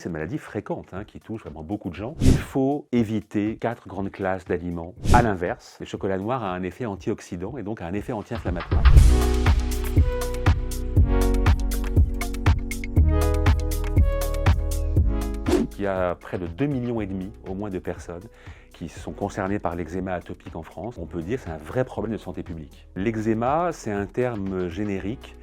C'est une maladie fréquente qui touche vraiment beaucoup de gens. Il faut éviter 4 grandes classes d'aliments. À l'inverse, le chocolat noir a un effet antioxydant et donc a un effet anti-inflammatoire. Il y a près de 2,5 millions au moins de personnes qui sont concernées par l'eczéma atopique en France. On peut dire que c'est un vrai problème de santé publique. L'eczéma, c'est un terme générique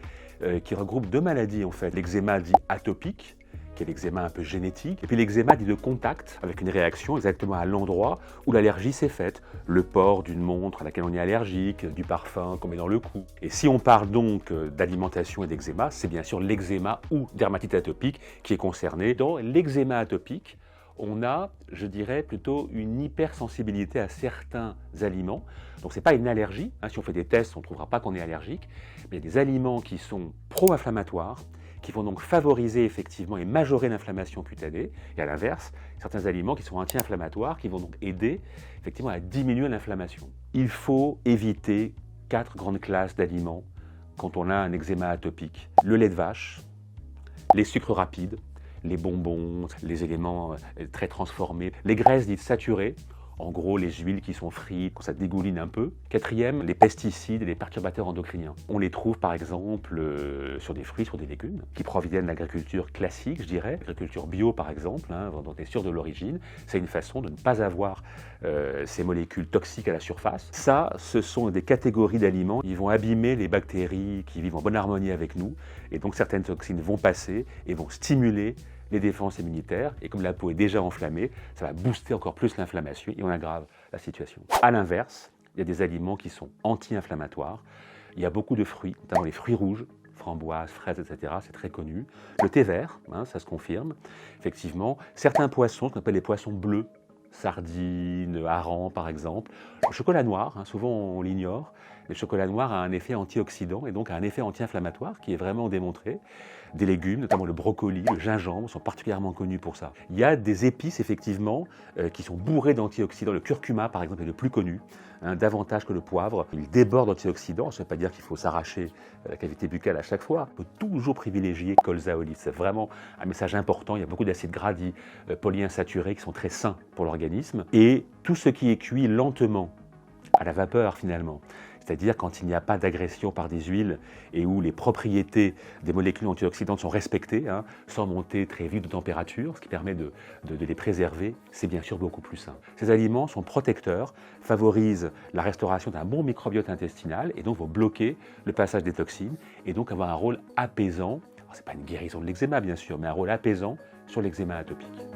qui regroupe deux maladies en fait. L'eczéma dit atopique, qui est l'eczéma un peu génétique, et puis l'eczéma dit de contact, avec une réaction exactement à l'endroit où l'allergie s'est faite. Le port d'une montre à laquelle on est allergique, du parfum qu'on met dans le cou. Et si on parle donc d'alimentation et d'eczéma, c'est bien sûr l'eczéma ou dermatite atopique qui est concerné. Dans l'eczéma atopique, on a, je dirais, plutôt une hypersensibilité à certains aliments. Donc ce n'est pas une allergie, si on fait des tests, on ne trouvera pas qu'on est allergique, mais il y a des aliments qui sont pro-inflammatoires, qui vont donc favoriser effectivement et majorer l'inflammation cutanée, et à l'inverse, certains aliments qui sont anti-inflammatoires, qui vont donc aider effectivement à diminuer l'inflammation. Il faut éviter 4 grandes classes d'aliments quand on a un eczéma atopique. Le lait de vache, les sucres rapides, les bonbons, les éléments très transformés, les graisses dites saturées, en gros les huiles qui sont frites, quand ça dégouline un peu. Quatrième, les pesticides et les perturbateurs endocriniens. On les trouve par exemple sur des fruits, sur des légumes, qui proviennent de l'agriculture classique, je dirais. L'agriculture bio par exemple, dont on est sûr de l'origine. C'est une façon de ne pas avoir ces molécules toxiques à la surface. Ça, ce sont des catégories d'aliments qui vont abîmer les bactéries qui vivent en bonne harmonie avec nous. Et donc certaines toxines vont passer et vont stimuler les défenses immunitaires, et comme la peau est déjà enflammée, ça va booster encore plus l'inflammation et on aggrave la situation. À l'inverse, il y a des aliments qui sont anti-inflammatoires. Il y a beaucoup de fruits, notamment les fruits rouges, framboises, fraises, etc. C'est très connu. Le thé vert, ça se confirme. Effectivement, certains poissons, ce qu'on appelle les poissons bleus, sardines, harengs par exemple. Le chocolat noir, souvent on l'ignore, le chocolat noir a un effet antioxydant et donc a un effet anti-inflammatoire qui est vraiment démontré. Des légumes, notamment le brocoli, le gingembre, sont particulièrement connus pour ça. Il y a des épices effectivement qui sont bourrées d'antioxydants. Le curcuma par exemple est le plus connu, davantage que le poivre. Il déborde d'antioxydants, ça ne veut pas dire qu'il faut s'arracher la cavité buccale à chaque fois. Il faut toujours privilégier colza olive, c'est vraiment un message important. Il y a beaucoup d'acides gras dits polyinsaturés qui sont très sains pour l'organisme. Et tout ce qui est cuit lentement, à la vapeur finalement, c'est-à-dire quand il n'y a pas d'agression par des huiles et où les propriétés des molécules antioxydantes sont respectées, sans monter très vite de température, ce qui permet de les préserver, c'est bien sûr beaucoup plus sain. Ces aliments sont protecteurs, favorisent la restauration d'un bon microbiote intestinal et donc vont bloquer le passage des toxines et donc avoir un rôle apaisant. Ce n'est pas une guérison de l'eczéma bien sûr, mais un rôle apaisant sur l'eczéma atopique.